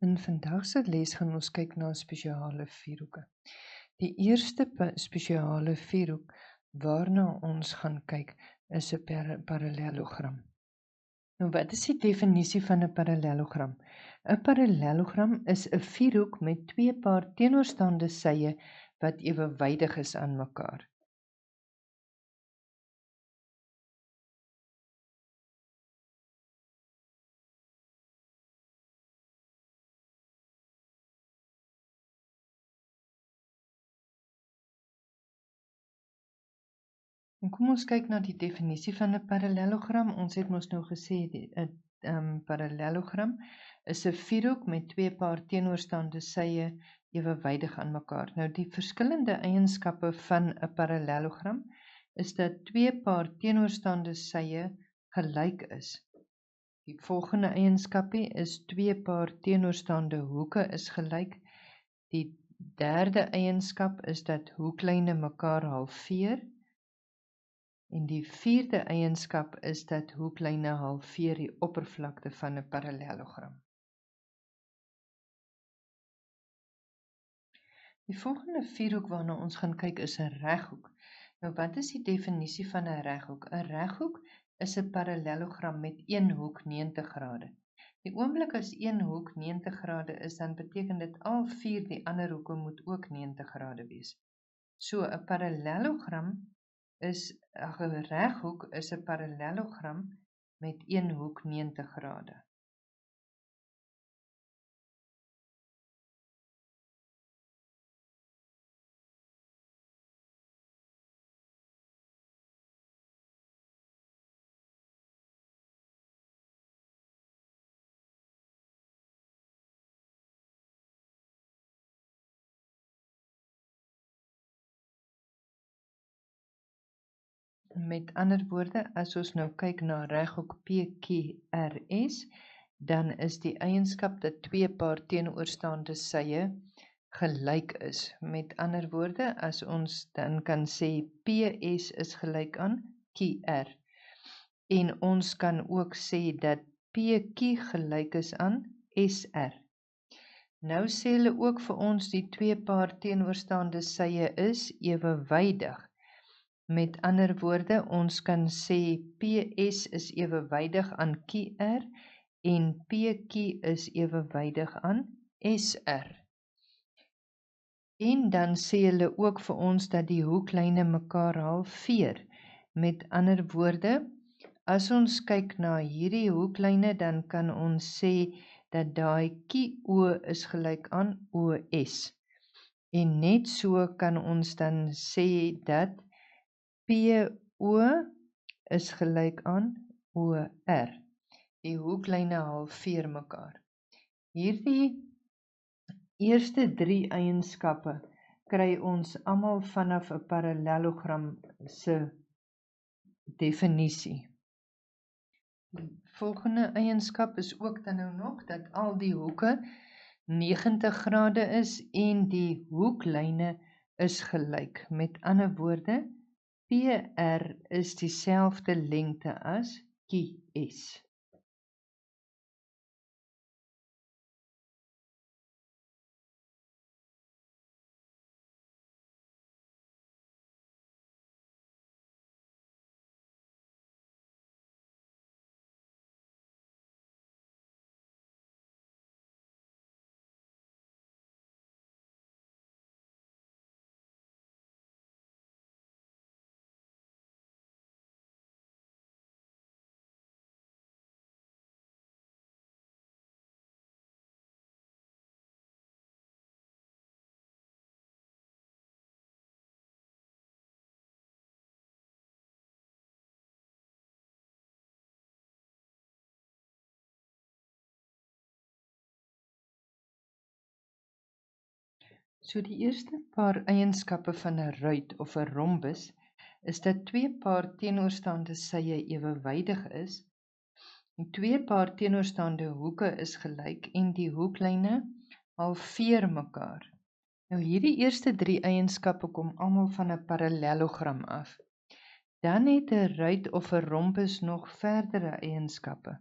In vandag se les gaan ons kyk na spesiale vierhoeke. Die eerste spesiale vierhoek waarna ons gaan kyk is 'n parallelogram. Nou wat is die definisie van 'n parallelogram? 'n Parallelogram is 'n vierhoek met twee paar teenoorstaande sye wat ewewydig is aan mekaar. En kom ons kyk na die definisie van 'n parallelogram. Ons het mos nou gesê 'n parallelogram is 'n vierhoek met twee paar teenoorstaande sye ewewydig aan mekaar. Nou die verskillende eienskappe van 'n parallelogram is dat twee paar teenoorstaande sye gelyk is. Die volgende eienskapie is twee paar teenoorstaande hoeke is gelyk. Die derde eienskap is dat hoeklyne mekaar halveer. En die vierde eienskap is dat hoeklyne halveer die oppervlakte van 'n parallelogram. Die volgende vierhoek waarna ons gaan kyk is 'n reghoek. Nou wat is die definisie van 'n reghoek? 'n Reghoek is 'n parallelogram met een hoek 90 grade. Die oomblik as een hoek 90 grade is, dan beteken dit al vier die ander hoeke moet ook 90 grade wees. So 'n parallelogram is 'n reghoek is 'n parallelogram met een hoek 90 grade. Met ander woorde, as ons nou kyk na reghoek PQRS, dan is die eienskap dat twee paar teenoorstaande sye gelyk is. Met ander woorde, as ons dan kan sê PS is gelyk aan QR. En ons kan ook sê dat PQ gelyk is aan SR. Nou sê hulle ook vir ons die twee paar teenoorstaande sye is ewewydig. Met ander woorde, ons kan sê PS is ewewydig aan QR en PQ is ewewydig aan SR. En dan sê hulle ook vir ons dat die hoeklyne mekaar halveer. Met ander woorde, as ons kyk na hierdie hoeklyne, dan kan ons sê dat daai QO is gelyk aan OS. En net so kan ons dan sê dat PO is gelyk aan OR. Die hoeklyne halveer mekaar. Hierdie eerste drie eienskappe kry ons almal vanaf 'n parallelogram se definisie. Die volgende eienskap is ook dan nou nog dat al die hoeke 90 grade is en die hoeklyne is gelyk. Met ander woorde, PR is dieselfde lengte as QS. So die eerste paar eienskappe van 'n ruit of 'n rombus is dat twee paar teenoorstaande sye ewewydig is, en twee paar teenoorstaande hoeke is gelyk en die hoeklyne halveer mekaar. Nou hierdie eerste drie eienskappe kom almal van 'n parallelogram af. Dan het 'n ruit of 'n rombus nog verdere eienskappe.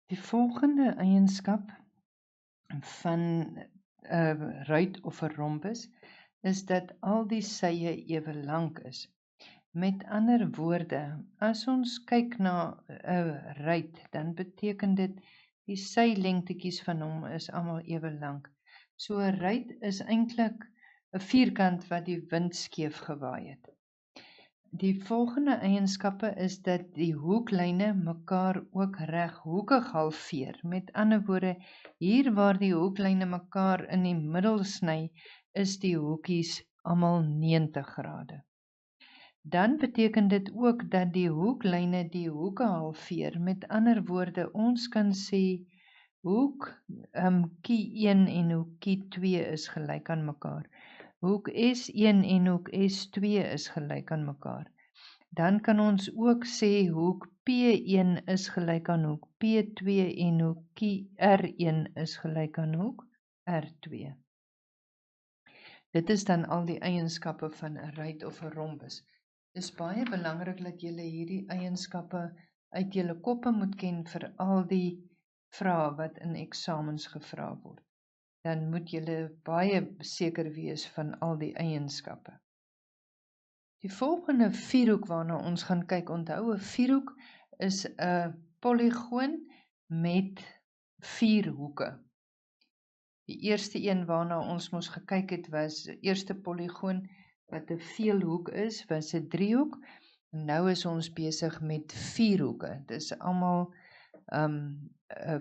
Die volgende eienskap van 'n ruit of 'n rhombus is dat al die sye ewe lank is. Met ander woorde, as ons kyk na 'n ruit, dan beteken dit die sylengtetjies van hom is almal ewe lank. So 'n ruit is eintlik 'n vierkant wat die wind skeef gewaai het. Die volgende eienskappe is dat die hoeklyne mekaar ook reghoekig halveer. Met ander woorde, hier waar die hoeklyne mekaar in die middel sny, is die hoekies almal 90 grade. Dan beteken dit ook dat die hoeklyne die hoeke halveer. Met ander woorde, ons kan sê hoek Q1 en hoek Q2 is gelyk aan mekaar. Hoek S1 en hoek S2 is gelyk aan mekaar. Dan kan ons ook sê hoek P1 is gelyk aan hoek P2 en hoek R1 is gelyk aan hoek R2. Dit is dan al die eienskappe van 'n ruit of 'n rhombus. Dit is baie belangrik dat julle hierdie eienskappe uit julle koppe moet ken vir al die vrae wat in eksamens gevra word. Dan moet julle baie seker wees van al die eienskappe. Die volgende vierhoek waarna ons gaan kyk, onthou 'n vierhoek is 'n polygoon met 4 hoeke. Die eerste een waarna ons moes gekyk het was die eerste polygoon wat 'n veelhoek is, was 'n driehoek. En nou is ons besig met 4 hoeke. Dis almal 'n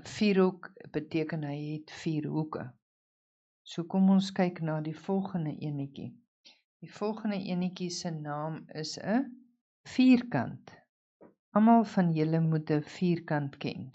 vierhoek beteken hy het 4 hoeke. So kom ons kyk na die volgende enetjie. Die volgende enetjie se naam is 'n vierkant. Almal van julle moet 'n vierkant ken.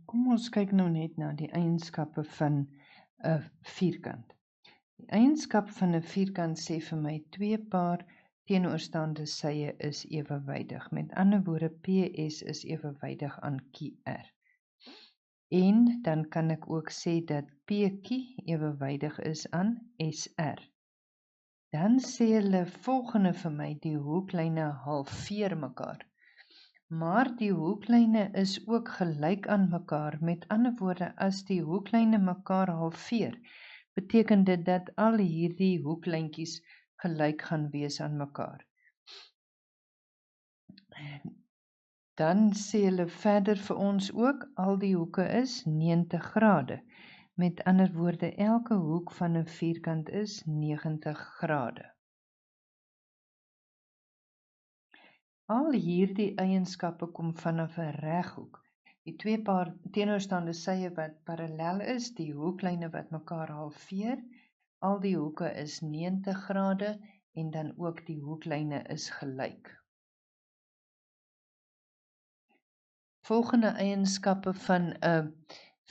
Kom ons kyk nou net na die eienskappe van 'n vierkant. Die eienskap van 'n vierkant sê vir my 2 paar teenoorstaande sye is ewewydig. Met ander woorde, PS is ewewydig aan QR. En dan kan ek ook sê dat PQ ewewydig is aan SR. Dan sê hulle volgende vir my, die hoeklyne halveer mekaar. Maar die hoeklyne is ook gelyk aan mekaar. Met ander woorde, as die hoeklyne mekaar halveer, beteken dit dat al hierdie hoeklyntjies gelyk gaan wees aan mekaar. Dan sê hulle verder vir ons ook, al die hoeke is 90 grade. Met ander woorde, elke hoek van 'n vierkant is 90 grade. Al hierdie eienskappe kom vanaf 'n reghoek. Die 2 paar teenoorstaande sye wat parallel is, die hoeklyne wat mekaar halveer, al die hoeke is 90 grade en dan ook die hoeklyne is gelyk. Volgende eienskappe van 'n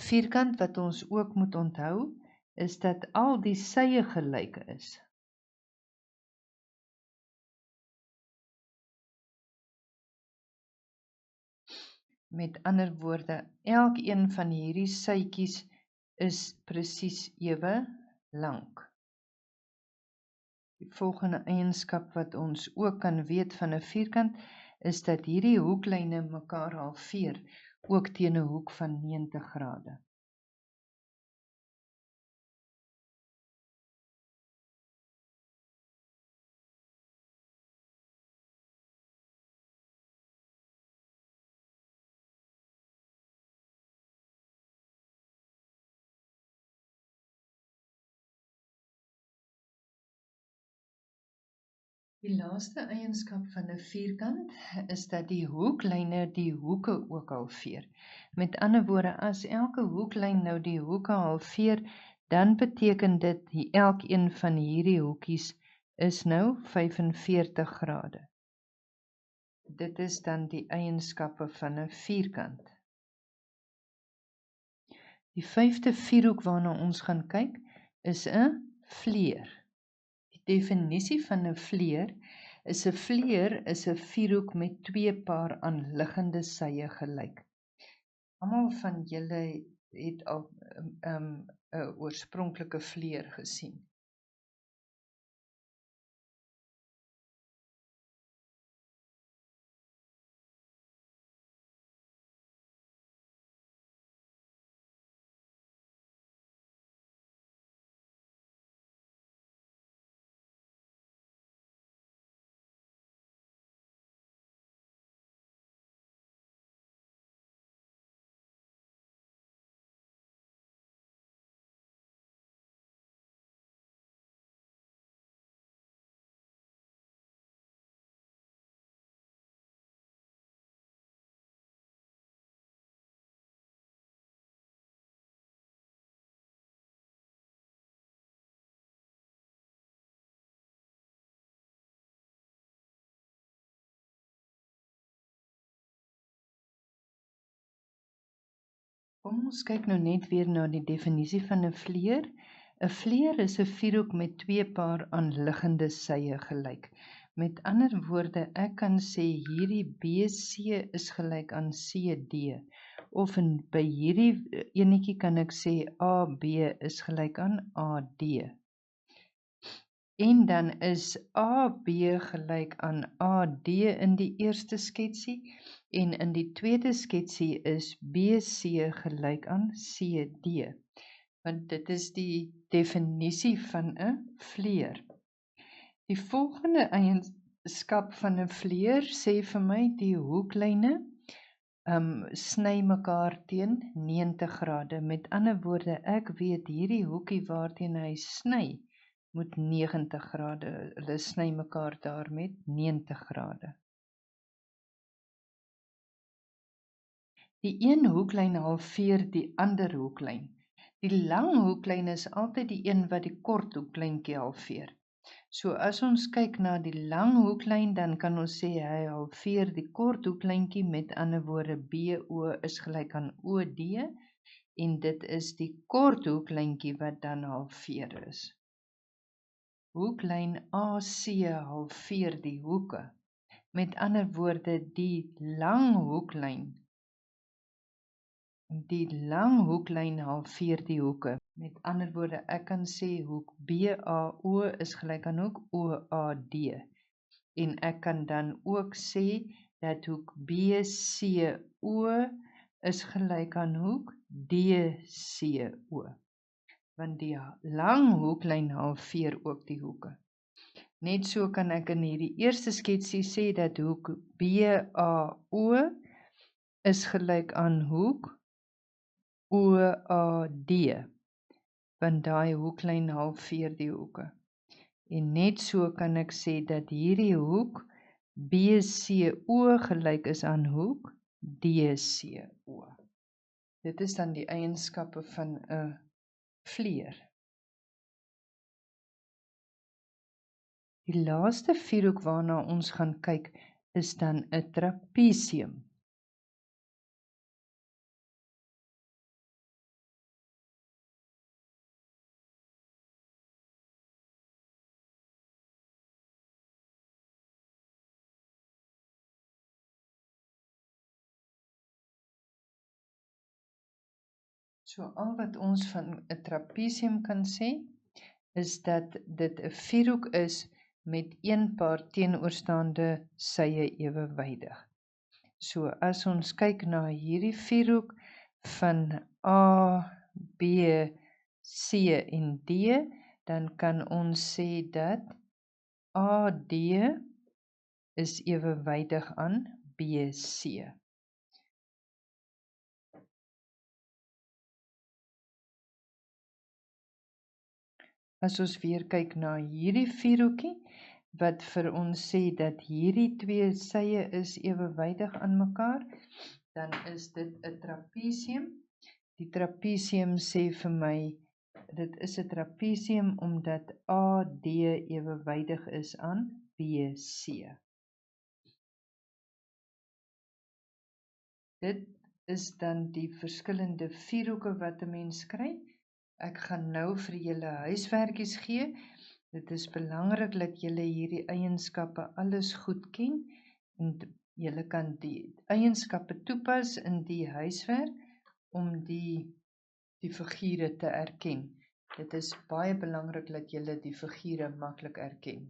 vierkant wat ons ook moet onthou, is dat al die sye gelyk is. Met ander woorde, elkeen van hierdie sytjies is presies ewe lank. Die volgende eienskap wat ons ook kan weet van 'n vierkant, is dat hierdie hoeklyne mekaar halveer, ook teen 'n hoek van 90 grade. Die laaste eienskap van 'n vierkant is dat die hoeklyne die hoeke ook halveer. Met ander woorde, as elke hoeklyn nou die hoeke halveer, dan beteken dit elkeen van hierdie hoekies is nou 45 grade. Dit is dan die eienskappe van 'n vierkant. Die 5de vierhoek waarna ons gaan kyk, is 'n vleer. Die definisie van 'n vleer is 'n vierhoek met 2 paar aanliggende sye gelyk. Almal van julle het al 'n oorspronklike vleer gesien. Kom ons kyk nou net weer na die definisie van 'n vleer. 'n Vleer is 'n vierhoek met 2 paar aanliggende sye gelyk. Met ander woorde, ek kan sê hierdie BC is gelyk aan CD, of by hierdie enetjie kan ek sê AB is gelyk aan AD. En dan is AB gelyk aan AD in die eerste sketsie, en in die tweede sketsie is BC gelyk aan CD, want dit is die definisie van 'n vleer. Die volgende eienskap van 'n vleer sê vir my die hoeklyne sny mekaar teen 90 grade. Met ander woorde, ek weet hierdie hoekie waarteen hy sny moet 90 grade, hulle sny mekaar daar met 90 grade. Die een hoeklyn halveer die ander hoeklyn. Die lang hoeklyn is altyd die een wat die kort hoeklyntjie halveer. So as ons kyk na die lang hoeklyn, dan kan ons sê hy halveer die kort hoeklyntjie, met ander woorde BO is gelyk aan OD, en dit is die kort hoeklyntjie wat dan halveer is. Hoeklyn AC halveer die hoeke. Met ander woorde, die lang hoeklyn halveer die hoeke. Met ander woorde, ek kan sê hoek BAO is gelyk aan hoek OAD. En ek kan dan ook sê dat hoek BCO is gelyk aan hoek DCO. Want die lang hoeklyn halveer ook die hoeke. Net so kan ek in hierdie eerste sketsie sê dat hoek BAO is gelyk aan hoek OAD, want daai hoeklyn halveer die hoeke. En net so kan ek sê dat hierdie hoek BCO gelyk is aan hoek DCO. Dit is dan die eienskappe van 'n vleer. Die laaste vierhoek waarna ons gaan kyk is dan 'n trapesium. So al wat ons van 'n trapesium kan sê, is dat dit 'n vierhoek is met een paar teenoorstaande sye ewewydig. So as ons kyk na hierdie vierhoek van A, B, C en D, dan kan ons sê dat AD is ewewydig aan BC. As ons weer kyk na hierdie vierhoekie, wat vir ons sê dat hierdie twee sye is ewewydig aan mekaar, dan is dit 'n trapesium. Die trapesium sê vir my, dit is 'n trapesium omdat AD ewewydig is aan BC. Dit is dan die verskillende vierhoeke wat 'n mens kry. Ek gaan nou vir julle huiswerkies gee. Dit is belangrik dat julle hierdie eienskappe alles goed ken en julle kan die eienskappe toepas in die huiswerk om die figure te erken. Dit is baie belangrik dat julle die figure maklik erken.